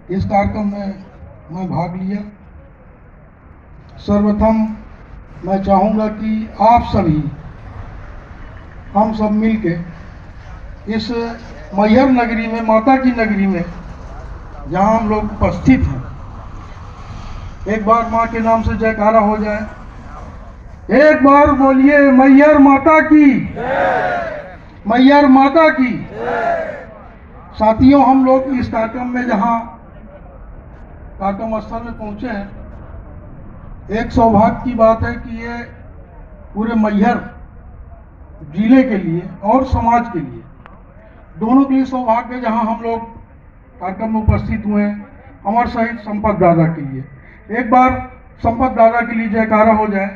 इस कार्यक्रम में मैं भाग लिया। सर्वप्रथम मैं चाहूँगा कि आप सभी, हम सब मिलके इस मैहर नगरी में, माता की नगरी में जहाँ हम लोग उपस्थित हैं, एक बार माँ के नाम से जयकारा हो जाए। एक बार बोलिए मैहर माता की, मैहर माता की। साथियों, हम लोग इस कार्यक्रम में जहाँ कार्यक्रम स्थल में पहुँचे हैं, एक सौभाग्य की बात है कि ये पूरे मैहर जिले के लिए और समाज के लिए, दोनों के लिए सौभाग्य है जहां हम लोग कार्यक्रम में उपस्थित हुए हैं। अमर शहीद संपत दादा के लिए एक बार संपत दादा के लिए जयकारा हो जाए।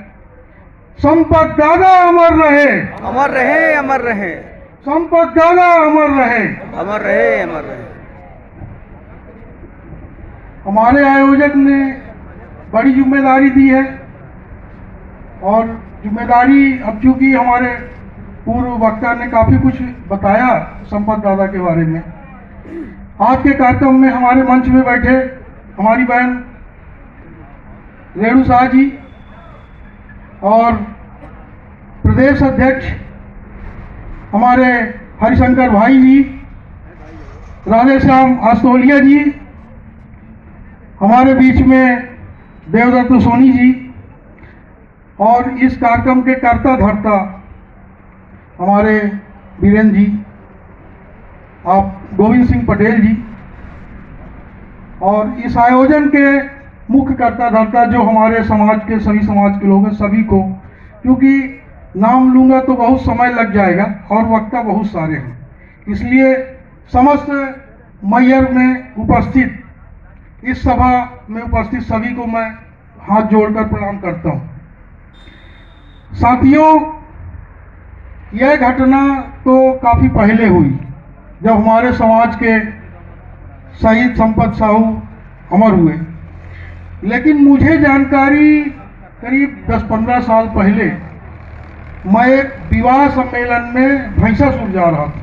संपत दादा अमर रहे, अमर रहे, अमर रहे। संपत दादा अमर रहे, अमर रहे, अमर रहे। हमारे आयोजक ने बड़ी जिम्मेदारी दी है और जिम्मेदारी, अब चूंकि हमारे पूर्व वक्ता ने काफी कुछ बताया संपत दादा के बारे में, आज के कार्यक्रम में हमारे मंच में बैठे हमारी बहन रेणु शाह जी और प्रदेश अध्यक्ष हमारे हरिशंकर भाई जी, राधेश्याम आस्तोलिया जी, हमारे बीच में देवदत्त सोनी जी, और इस कार्यक्रम के कर्ता धर्ता हमारे बीरेंद्र जी, आप गोविंद सिंह पटेल जी, और इस आयोजन के मुख्य कर्ता धर्ता जो हमारे समाज के, सभी समाज के लोग हैं, सभी को, क्योंकि नाम लूंगा तो बहुत समय लग जाएगा और वक्ता बहुत सारे हैं, इसलिए समस्त मैहर में उपस्थित, इस सभा में उपस्थित सभी को मैं हाथ जोड़कर प्रणाम करता हूं। साथियों, यह घटना तो काफी पहले हुई जब हमारे समाज के शहीद संपत साहू अमर हुए, लेकिन मुझे जानकारी करीब 10-15 साल पहले मैं एक विवाह सम्मेलन में भैंसासुर जा रहा था।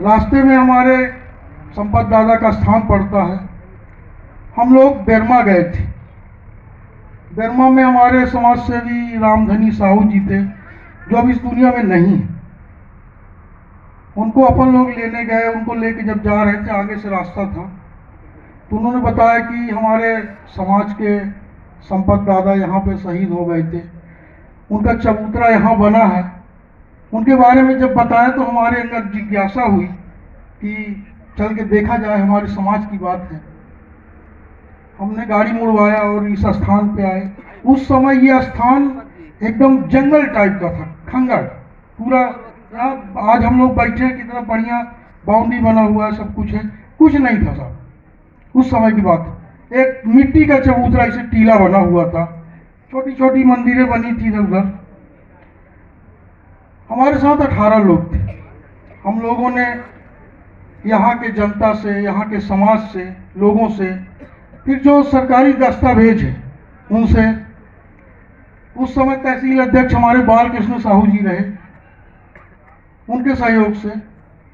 रास्ते में हमारे संपत दादा का स्थान पड़ता है। हम लोग बेरमा गए थे। बेरमा में हमारे समाज सेवी रामधनी साहू जी थे जो अब इस दुनिया में नहीं। उनको अपन लोग लेने गए, उनको लेके जब जा रहे थे, आगे से रास्ता था, तो उन्होंने बताया कि हमारे समाज के संपत दादा यहाँ पे शहीद हो गए थे, उनका चबूतरा यहाँ बना है। उनके बारे में जब बताया तो हमारे अंदर जिज्ञासा हुई कि चल के देखा जाए, हमारे समाज की बात है। हमने गाड़ी मुड़वाया और इस स्थान पे आए। उस समय ये स्थान एकदम जंगल टाइप का था, खंगर पूरा। आज हम लोग बैठे हैं, कितना बढ़िया बाउंड्री बना हुआ है, सब कुछ है, कुछ नहीं था साहब। उस समय की बात, एक मिट्टी का चबूतरा, इसे टीला बना हुआ था, छोटी छोटी मंदिरें बनी थी इधर उधर। हमारे साथ 18 लोग थे। हम लोगों ने यहाँ के जनता से, यहाँ के समाज से, लोगों से, फिर जो सरकारी दस्तावेज है उनसे, उस समय तहसील अध्यक्ष हमारे बाल कृष्ण साहू जी रहे, उनके सहयोग से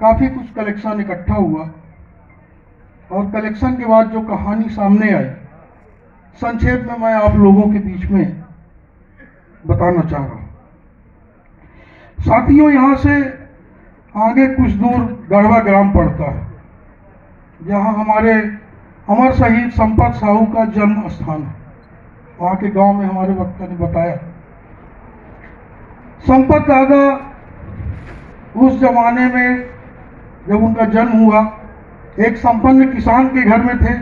काफी कुछ कलेक्शन इकट्ठा हुआ। और कलेक्शन के बाद जो कहानी सामने आई, संक्षेप में मैं आप लोगों के बीच में बताना चाह रहा हूं। साथियों, यहाँ से आगे कुछ दूर गढ़वा ग्राम पड़ता है, जहाँ हमारे अमर शहीद संपत साहू का जन्म स्थान है। वहाँ के गांव में हमारे वक्ता ने बताया, संपत दादा उस जमाने में जब उनका जन्म हुआ, एक संपन्न किसान के घर में थे।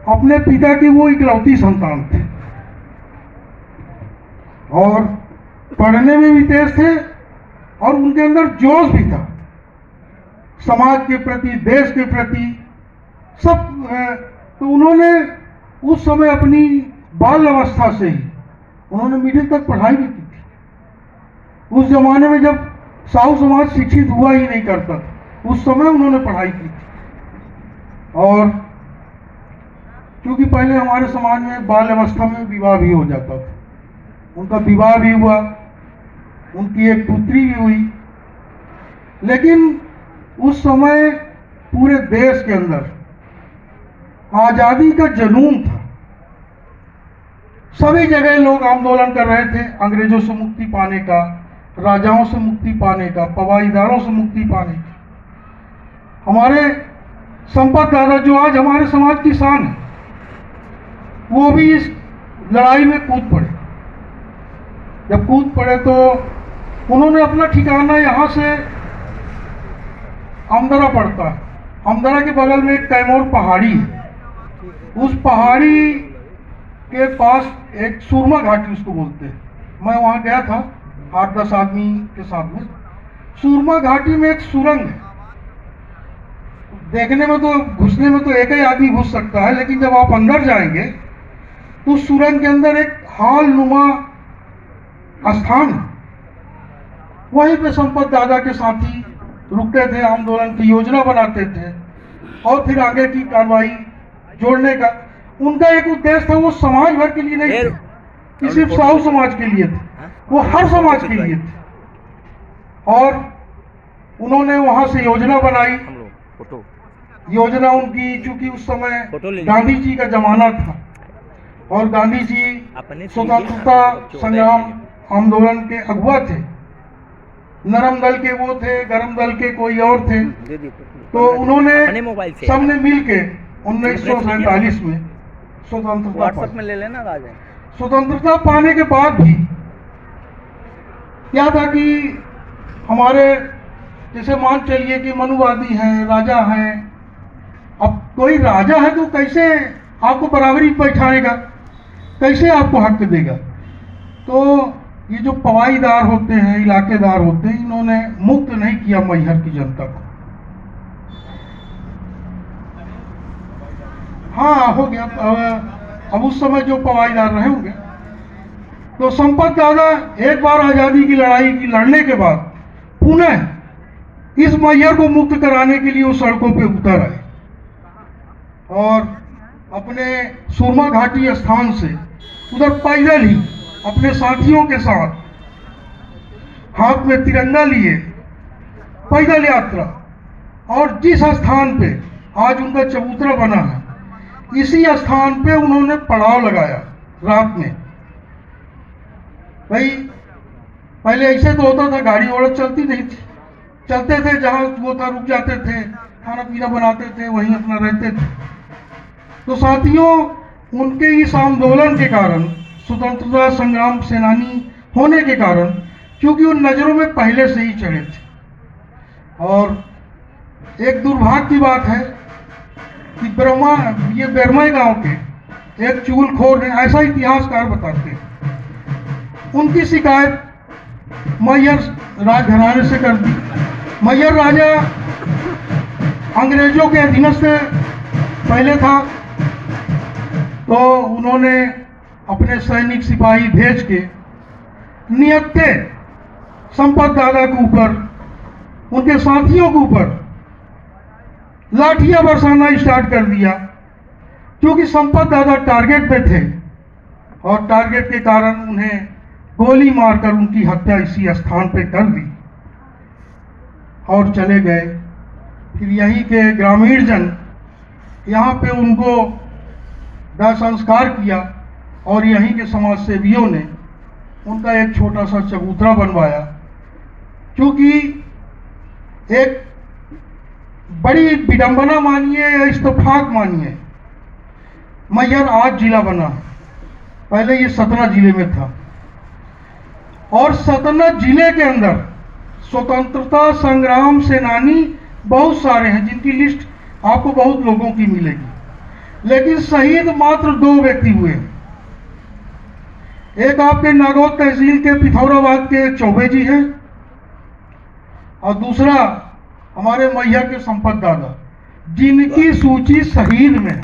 अपने पिता की वो इकलौती संतान थे और पढ़ने में भी तेज थे और उनके अंदर जोश भी था, समाज के प्रति, देश के प्रति सब। तो उन्होंने उस समय अपनी बाल अवस्था से ही उन्होंने मिडिल तक पढ़ाई भी की थी। उस जमाने में जब साहू समाज शिक्षित हुआ ही नहीं करता था, उस समय उन्होंने पढ़ाई की थी। और क्योंकि पहले हमारे समाज में बाल अवस्था में विवाह भी हो जाता था, उनका विवाह भी हुआ, उनकी एक पुत्री भी हुई। लेकिन उस समय पूरे देश के अंदर आजादी का जुनून था। सभी जगह लोग आंदोलन कर रहे थे अंग्रेजों से मुक्ति पाने का, राजाओं से मुक्ति पाने का, पवाईदारों से मुक्ति पाने का। हमारे संपत दादा जो आज हमारे समाज की शान है, वो भी इस लड़ाई में कूद पड़े। जब कूद पड़े तो उन्होंने अपना ठिकाना यहाँ से अमदरा पड़ता है, अमदरा के बगल में एक कैमूर पहाड़ी है, उस पहाड़ी के पास एक सुरमा घाटी उसको बोलते हैं। मैं वहाँ गया था 8-10 आदमी के साथ में। सुरमा घाटी में एक सुरंग है, देखने में तो घुसने में तो एक ही आदमी घुस सकता है, लेकिन जब आप अंदर जाएंगे तो सुरंग के अंदर एक हाल नुमा स्थान है। वहीं पे संपत दादा के साथी रुकते थे, आंदोलन की योजना बनाते थे और फिर आगे की कार्रवाई जोड़ने का उनका एक उद्देश्य था। वो समाज भर के लिए नहीं थे कि सिर्फ साहू समाज के लिए थे, वो हर समाज के लिए थे। और उन्होंने वहां से योजना बनाई। योजना उनकी, चूंकि उस समय गांधी जी का जमाना था और गांधी जी स्वतंत्रता संग्राम आंदोलन के अगुवा थे। नरम दल के वो थे, गरम दल के कोई और थे। तो उन्होंने सबने मिलके 1947 में व्हाट्सएप में ले लेना राजा। स्वतंत्रता पाने के बाद भी क्या था कि हमारे जैसे मान चलिए कि मनुवादी हैं, राजा हैं। अब कोई राजा है तो कैसे आपको बराबरी बैठाएगा, कैसे आपको हक देगा? तो ये जो पवाईदार होते हैं, इलाकेदार होते हैं, इन्होंने मुक्त नहीं किया मैहर की जनता को। हाँ, हो गया। अब उस समय जो पवाईदार रहे होंगे, तो संपत दादा एक बार आजादी की लड़ाई की लड़ने के बाद पुनः इस मैहर को मुक्त कराने के लिए वो सड़कों पे उतर आए और अपने सुरमा घाटी स्थान से उधर पैदल ही अपने साथियों के साथ हाथ में तिरंगा लिए पैदल यात्रा, और जिस स्थान पे आज उनका चबूतरा बना है, इसी स्थान पे उन्होंने पड़ाव लगाया रात में। भाई पहले ऐसे तो होता था, गाड़ी घोड़ा चलती नहीं थी, चलते थे जहां वो था रुक जाते थे, खाना पीना बनाते थे, वहीं अपना रहते थे। तो साथियों, उनके इस आंदोलन के कारण, स्वतंत्रता संग्राम सेनानी होने के कारण, क्योंकि उन नजरों में पहले से ही चढ़े थे। और एक दुर्भाग्य की बात है कि ये बेरमई गांव के एक चुगलखोर ने, ऐसा इतिहासकार बताते हैं, उनकी शिकायत मैहर राजघराने से कर दी। मैहर राजा अंग्रेजों के अधीनस्थ पहले था, तो उन्होंने अपने सैनिक सिपाही भेज के निहत्थे संपत दादा के ऊपर, उनके साथियों के ऊपर लाठियां बरसाना स्टार्ट कर दिया, क्योंकि संपत दादा टारगेट पे थे और टारगेट के कारण उन्हें गोली मारकर उनकी हत्या इसी स्थान पे कर दी और चले गए। फिर यहीं के ग्रामीण जन यहाँ पे उनको दाह संस्कार किया और यहीं के समाज सेवियों ने उनका एक छोटा सा चबूतरा बनवाया, क्योंकि एक बड़ी विडंबना मानिए या इत्तेफाक मानिए, मैहर आज जिला बना है, पहले ये सतना जिले में था। और सतना जिले के अंदर स्वतंत्रता संग्राम सेनानी बहुत सारे हैं, जिनकी लिस्ट आपको बहुत लोगों की मिलेगी, लेकिन शहीद मात्र 2 व्यक्ति हुए। एक आपके नागौद तहसील के पिथौराबाद के चौबे जी हैं और दूसरा हमारे मैहर के संपत दादा, जिनकी सूची शहीद में है।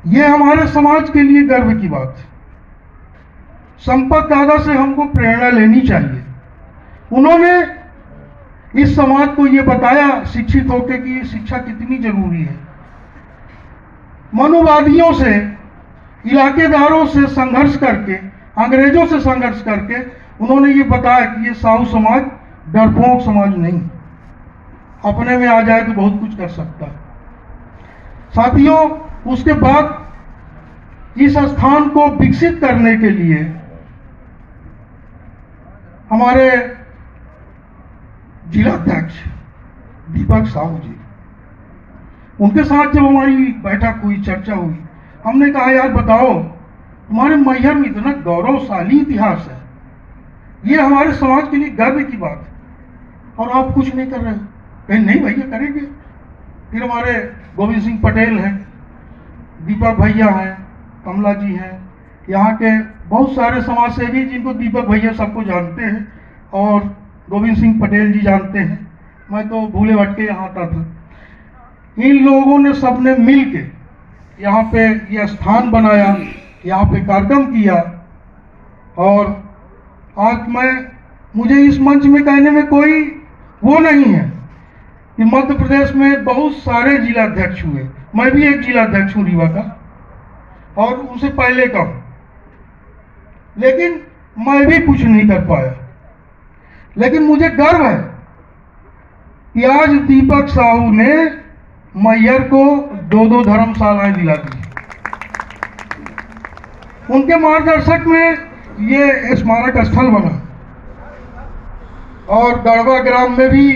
ये हमारे समाज के लिए गर्व की बात है। संपत दादा से हमको प्रेरणा लेनी चाहिए। उन्होंने इस समाज को ये बताया शिक्षित होकर कि शिक्षा कितनी जरूरी है। मनुवादियों से, इलाकेदारों से संघर्ष करके, अंग्रेजों से संघर्ष करके उन्होंने ये बताया कि ये साहू समाज डरपोक समाज नहीं, अपने में आ जाए तो बहुत कुछ कर सकता है। साथियों, उसके बाद इस स्थान को विकसित करने के लिए हमारे जिलाध्यक्ष दीपक साहू जी, उनके साथ जब हमारी बैठक हुई, चर्चा हुई, हमने कहा यार बताओ, तुम्हारे मैहर में इतना गौरवशाली इतिहास है, ये हमारे समाज के लिए गर्व की बात है, और आप कुछ नहीं कर रहे हो। कहीं नहीं भैया करेंगे। फिर हमारे गोविंद सिंह पटेल हैं, दीपक भैया हैं, कमला जी हैं, यहाँ के बहुत सारे समाज सेवी जिनको दीपक भैया सबको जानते हैं और गोविंद सिंह पटेल जी जानते हैं, मैं तो भूले भटके यहाँ आता था। इन लोगों ने सबने मिल के यहाँ पे ये स्थान बनाया, यहाँ पे कार्यक्रम किया, और आज मुझे इस मंच में कहने में कोई वो नहीं है कि मध्य प्रदेश में बहुत सारे जिलाध्यक्ष हुए, मैं भी एक जिलाध्यक्ष हूँ रीवा का, और उनसे पहले का हूँ, लेकिन मैं भी कुछ नहीं कर पाया। लेकिन मुझे गर्व है कि आज दीपक साहू ने मैहर को 2-2 धर्मशालाएं दिला दी। उनके मार्गदर्शक में ये स्मारक स्थल बना, और गढ़वा ग्राम में भी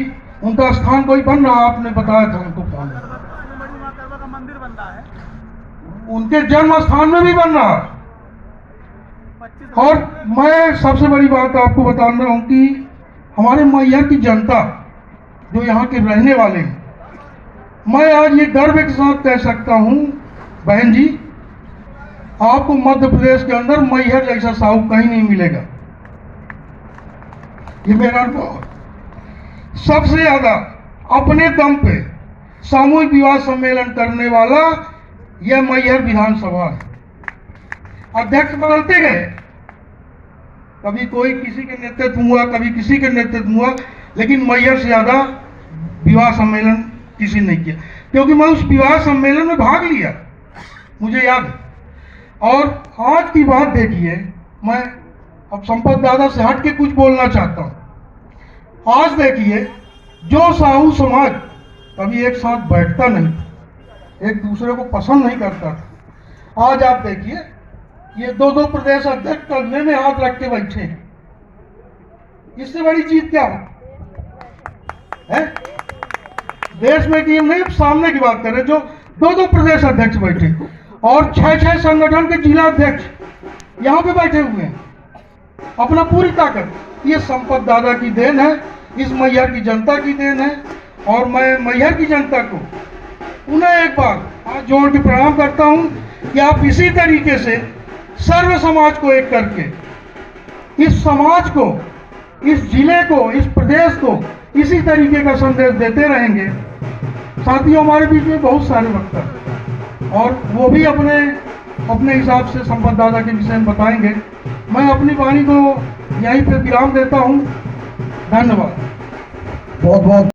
उनका स्थान कोई बन रहा, आपने बताया था उनको फोन का मंदिर बन रहा है, उनके जन्म स्थान में भी बन रहा है। और मैं सबसे बड़ी बात आपको बताना हूं कि हमारे मैहर की जनता जो यहाँ के रहने वाले हैं, मैं आज ये गर्व के साथ कह सकता हूं, बहन जी, आपको मध्य प्रदेश के अंदर मैहर जैसा साहू कहीं नहीं मिलेगा। ये मेरा अनुभव। सबसे ज्यादा अपने दम पे सामूहिक विवाह सम्मेलन करने वाला यह मैहर विधानसभा है। अध्यक्ष बदलते गए, कभी कोई किसी के नेतृत्व हुआ, कभी किसी के नेतृत्व हुआ, लेकिन मैहर से ज्यादा विवाह सम्मेलन किसी ने किया, क्योंकि मैं उस विवाह सम्मेलन में भाग लिया, मुझे याद है। और आज की बात देखिए, मैं अब संपत दादा से हट के कुछ बोलना चाहता हूं। आज देखिए, जो साहू समाज कभी एक साथ बैठता नहीं, एक दूसरे को पसंद नहीं करता था, आज आप देखिए ये 2-2 प्रदेश अध्यक्ष कंधे में हाथ रख के बैठे हैं। इससे बड़ी चीज क्या है? देश में की नहीं, सामने की बात करें, जो 2-2 प्रदेश अध्यक्ष बैठे और 6-6 संगठन के जिला अध्यक्ष यहाँ पे बैठे हुए हैं, अपना पूरी ताकत। ये संपत दादा की देन है, इस मैहर की जनता की देन है, और मैं मैहर की जनता को उन्हें एक बार हाथ जोड़ के प्रणाम करता हूं कि आप इसी तरीके से सर्व समाज को एक करके इस समाज को, इस जिले को, इस प्रदेश को इसी तरीके का संदेश देते रहेंगे। साथियों, हमारे बीच में बहुत सारे वक्ता हैं और वो भी अपने हिसाब से संपत दादा के विषय में बताएंगे। मैं अपनी वाणी को यहीं पे विराम देता हूं। धन्यवाद। बहुत बहुत